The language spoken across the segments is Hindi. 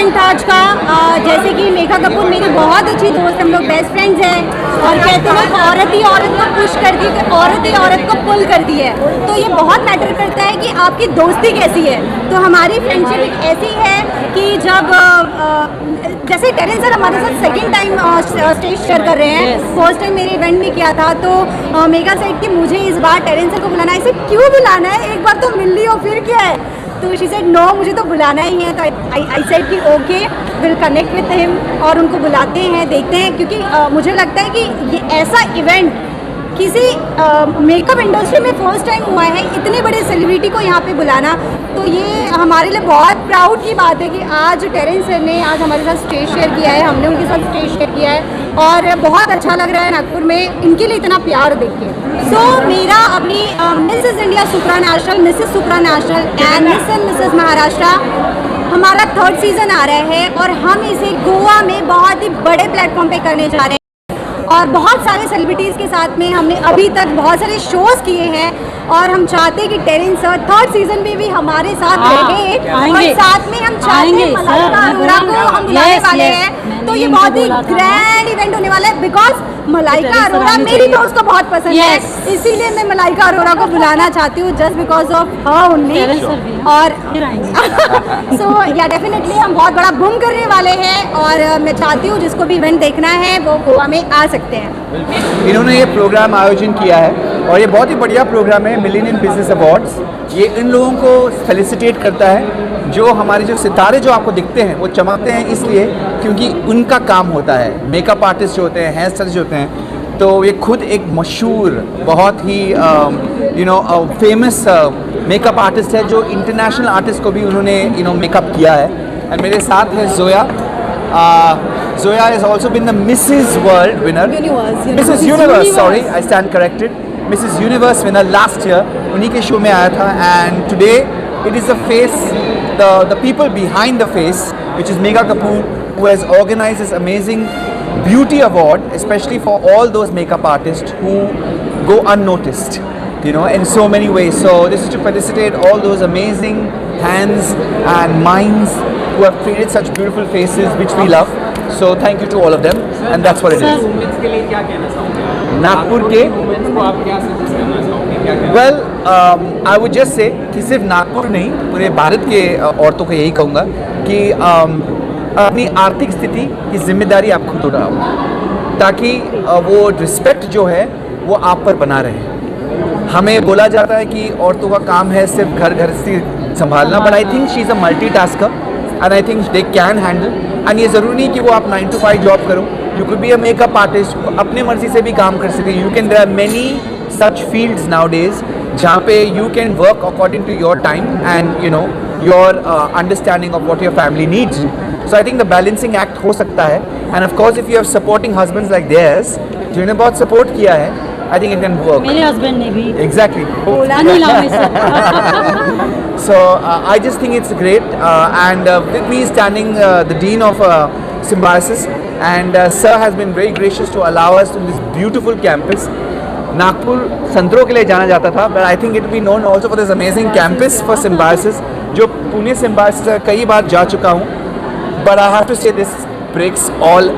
इवेंट था आज का। जैसे कि मेघा कपूर मेरी बहुत अच्छी दोस्त, हम लोग बेस्ट फ्रेंड्स हैं और कहते हैं ना औरत ही औरत को पुश करती है, औरत ही औरत को पुल करती है। तो ये बहुत मैटर करता है कि आपकी दोस्ती कैसी है। तो हमारी फ्रेंडशिप एक ऐसी है कि जब जैसे टेरेंस सर हमारे साथ सेकंड टाइम स्टेज शेयर कर रहे हैं, फर्स्ट टाइम मेरे इवेंट में किया था, तो मेघा सेड कि मुझे इस बार टेरेंस सर को बुलाना है। इसे क्यों बुलाना है, एक बार तो मिल ली हो फिर क्या है। तो शी सेड नो, मुझे तो बुलाना ही है। तो आई सेड कि okay will connect with him और उनको बुलाते हैं, देखते हैं। क्योंकि मुझे लगता है कि ये ऐसा इवेंट किसी मेकअप इंडस्ट्री में फर्स्ट टाइम हुआ है, इतने बड़े सेलिब्रिटी को यहाँ पे बुलाना। तो ये हमारे लिए बहुत प्राउड की बात है कि आज टेरेंस सर ने आज हमारे साथ स्टेज शेयर किया है, हमने उनके साथ स्टेज शेयर किया है और बहुत अच्छा लग रहा है नागपुर में इनके लिए इतना प्यार देख के। सो मेरा अपनी Mrs India supra national, Mrs supra national and Mrs Maharashtra हमारा 3rd सीज़न आ रहा है और हम इसे गोवा में बहुत ही बड़े प्लेटफॉर्म पे करने जा रहे हैं और बहुत सारे सेलिब्रिटीज़ के साथ में हमने अभी तक बहुत सारे शोज़ किए हैं और हम चाहते हैं कि टेरेंस सर 3rd सीज़न में भी हमारे साथ रहेंगे और साथ में हम चाहते हैं मलाइका अरोड़ा को हम बुलाने वाले हैं। तो ये बहुत ही ग्रैंड इवेंट होने वाला है बिकॉज मलाइका अरोड़ा मेरी दोस्त को बहुत पसंद है, इसीलिए मैं मलाइका अरोड़ा को बुलाना चाहती हूँ just because of her only. और सो या डेफिनेटली हम बहुत बड़ा बूम करने वाले हैं और मैं चाहती हूँ जिसको भी इवेंट देखना है वो गोवा में आ सकते हैं। इन्होंने ये प्रोग्राम आयोजन किया है और ये बहुत ही बढ़िया प्रोग्राम है, मिलेनियम बिजनेस अवार्ड्स। ये इन लोगों को फेलिसिटेट करता है जो हमारे जो सितारे जो आपको दिखते हैं वो चमकते हैं इसलिए क्योंकि उनका काम होता है। मेकअप आर्टिस्ट जो होते हैं, हेयर स्टाइलिस्ट जो होते हैं, तो ये खुद एक मशहूर बहुत ही फेमस मेकअप आर्टिस्ट है जो इंटरनेशनल आर्टिस्ट को भी उन्होंने मेकअप किया है। एंड मेरे साथ है Zoya. Zoya has also been the Mrs. World winner. Mrs. Universe, sorry, I stand corrected. Mrs. Universe winner last year. उन्हीं के शो में आया था and today it is the face, the people behind the face, which is Megha Kapoor, who has organized this amazing beauty award, especially for all those makeup artists who go unnoticed, in so many ways. So this is to felicitate all those amazing hands and minds who have created such beautiful faces which we love. So thank you to all of them and that's what it is. के लिए क्या कहना चाहोगे? नागपुर के को आप क्या सजेस्ट करना चाहोगे? क्या कहना well I would just say कि सिर्फ नागपुर नहीं पूरे भारत के औरतों को यही कहूँगा कि अपनी आर्थिक स्थिति की जिम्मेदारी आप खुद उठाओ ताकि वो रिस्पेक्ट जो है वो आप पर बना रहे। हमें बोला जाता है कि औरतों का काम है सिर्फ घर से संभालना, but I think she is a multitasker and I think they can handle. And ये ज़रूरी नहीं कि वो आप 9 to 5 जॉब करो, you could be a makeup artist, अपने मर्जी से भी काम कर सके। You can, there are many such fields nowadays जहाँ पे you can work according to your time and your understanding of what your family needs. So I think the balancing act हो सकता है and of course if you have supporting husbands like theirs जिन्होंने बहुत सपोर्ट किया है, I think it can work. मेरे हस्बैंड ने भी exactly. So I just think it's great and with me standing the Dean of Symbiosis and Sir has been very gracious to allow us in this beautiful campus. Nagpur संतरों के लिए जाना जाता था but I think it will be known also for this amazing campus for Symbiosis जो पुणे Symbiosis कई बार जा चुका हूँ but I have to say this breaks all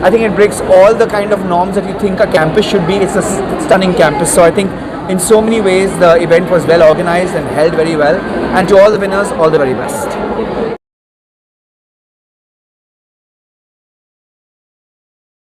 I think it breaks all the kind of norms that you think a campus should be. It's a stunning campus. So I think in so many ways the event was well organized and held very well. And to all the winners, all the very best.